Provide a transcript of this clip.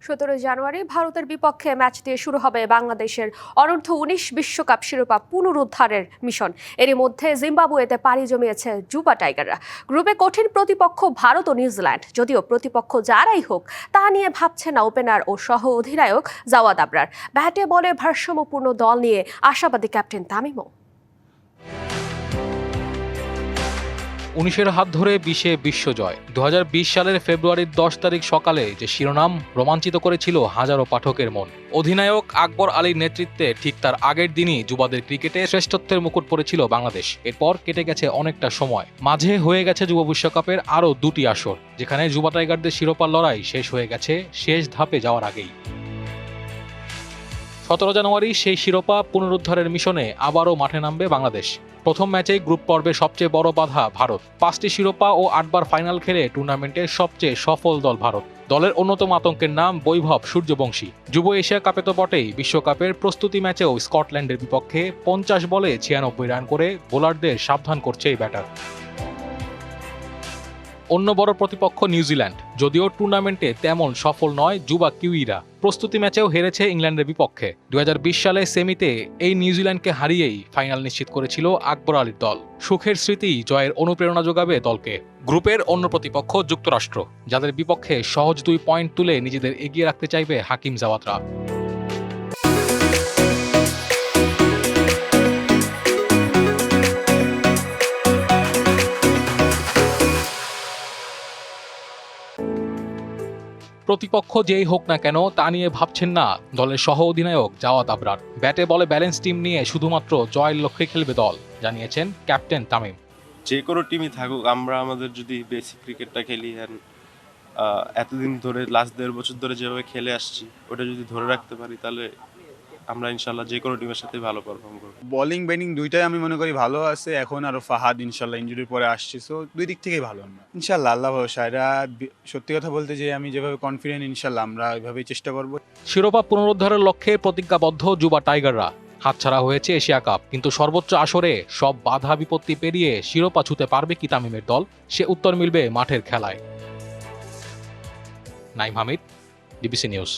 17 জানুয়ারি ভারতের বিপক্ষে ম্যাচ দিয়ে শুরু হবে বাংলাদেশের অনূর্ধ্ব-19 বিশ্বকাপ শিরোপা পুনরুদ্ধারের মিশন। এরই মধ্যে জিম্বাবুয়েতে পাড়ি জমিয়েছে যুবা টাইগাররা। গ্রুপে কঠিন প্রতিপক্ষ ভারত ও নিউজিল্যান্ড। যদিও প্রতিপক্ষ যারাই হোক তা নিয়ে ভাবছে না ওপেনার ও সহ অধিনায়ক জাওয়াদ আবরার। ব্যাটে বলে ভারসাম্যপূর্ণ দল নিয়ে আশাবাদী ক্যাপ্টেন তামিমও। 19-এর হাত ধরে 20-এ বিশ্বজয়। 2020 সালের ফেব্রুয়ারির 10 তারিখ সকালে যে শিরোনাম রোমাঞ্চিত করেছিল হাজারো পাঠকের মন। অধিনায়ক আকবর আলীর নেতৃত্বে ঠিক তার আগের দিনই যুবাদের ক্রিকেটে শ্রেষ্ঠত্বের মুকুট পড়েছিল বাংলাদেশ। এরপর কেটে গেছে অনেকটা সময়। মাঝে হয়ে গেছে যুব বিশ্বকাপের আরও 2টি আসর, যেখানে যুবা টাইগারদের শিরোপার লড়াই শেষ হয়ে গেছে শেষ ধাপে যাওয়ার আগেই। 17 জানুয়ারি সেই শিরোপা পুনরুদ্ধারের মিশনে আবারও মাঠে নামবে বাংলাদেশ। প্রথম ম্যাচেই গ্রুপ পর্বে সবচেয়ে বড় বাধা ভারত। 5টি শিরোপা ও 8বার ফাইনাল খেলে টুর্নামেন্টের সবচেয়ে সফল দল ভারত। দলের অন্যতম আতঙ্কের নাম বৈভব সূর্যবংশী। যুব এশিয়া কাপে তো বটেই, বিশ্বকাপের প্রস্তুতি ম্যাচেও স্কটল্যান্ডের বিপক্ষে 50 বলে 96 রান করে বোলারদের সাবধান করছে এই ব্যাটার। অন্য বড় প্রতিপক্ষ নিউজিল্যান্ড। যদিও টুর্নামেন্টে তেমন সফল নয় যুবা কিউইরা, প্রস্তুতি ম্যাচেও হেরেছে ইংল্যান্ডের বিপক্ষে। 2020 সালে সেমিতে এই নিউজিল্যান্ডকে হারিয়েই ফাইনাল নিশ্চিত করেছিল আকবর আলীর দল। সুখের স্মৃতি জয়ের অনুপ্রেরণা যোগাবে দলকে। গ্রুপের অন্য প্রতিপক্ষ যুক্তরাষ্ট্র, যাদের বিপক্ষে সহজ 2 পয়েন্ট তুলে নিজেদের এগিয়ে রাখতে চাইবে হাকিম জাওয়াদরা। প্রতিপক্ষ যেই হোক না কেন তা নিয়ে ভাবছেন না দলের সহ অধিনায়ক জাওয়াদ আবরার। ব্যাটে বলে ব্যালেন্স টিম নিয়ে শুধুমাত্র জয়ের লক্ষ্যে খেলবে দল, জানিয়েছেন ক্যাপ্টেন তামিম। যে কোনো টিমই থাকুক, আমরা আমাদের যদি বেসিক ক্রিকেটটা খেলি এতদিন ধরে লাস্ট 1.5 বছর ধরে যেভাবে খেলে আসছি ওটা যদি ধরে রাখতে পারি, তাহলে আমরা ইনশাল্লাহ যে কোনো টিমের সাথে ভালো পারফর্ম করব। বোলিং ব্যাটিং দুইটাই আমি মনে করি ভালো আছে। এখন আরো ফাহাদ ইনশাল্লাহ ইনজুরির পরে আসছে, সো দুই দিক থেকেই ভালো আমরা ইনশাল্লাহ। আল্লাহ ভরসা। এরা সত্যি কথা বলতে যে আমি যেভাবে কনফিডেন্ট, ইনশাল্লাহ আমরা ওইভাবেই চেষ্টা করব। শিরোপা পুনরুদ্ধারের লক্ষ্যে প্রতিজ্ঞাবদ্ধ যুবা টাইগাররা। হাতছাড়া হয়েছে এশিয়া কাপ, কিন্তু সর্বোচ্চ আসরে সব বাধা বিপত্তি পেরিয়ে শিরোপা ছুঁতে পারবে কি তামিমের দল? সে উত্তর মিলবে মাঠের খেলায়। Naim Hamid, DBC news.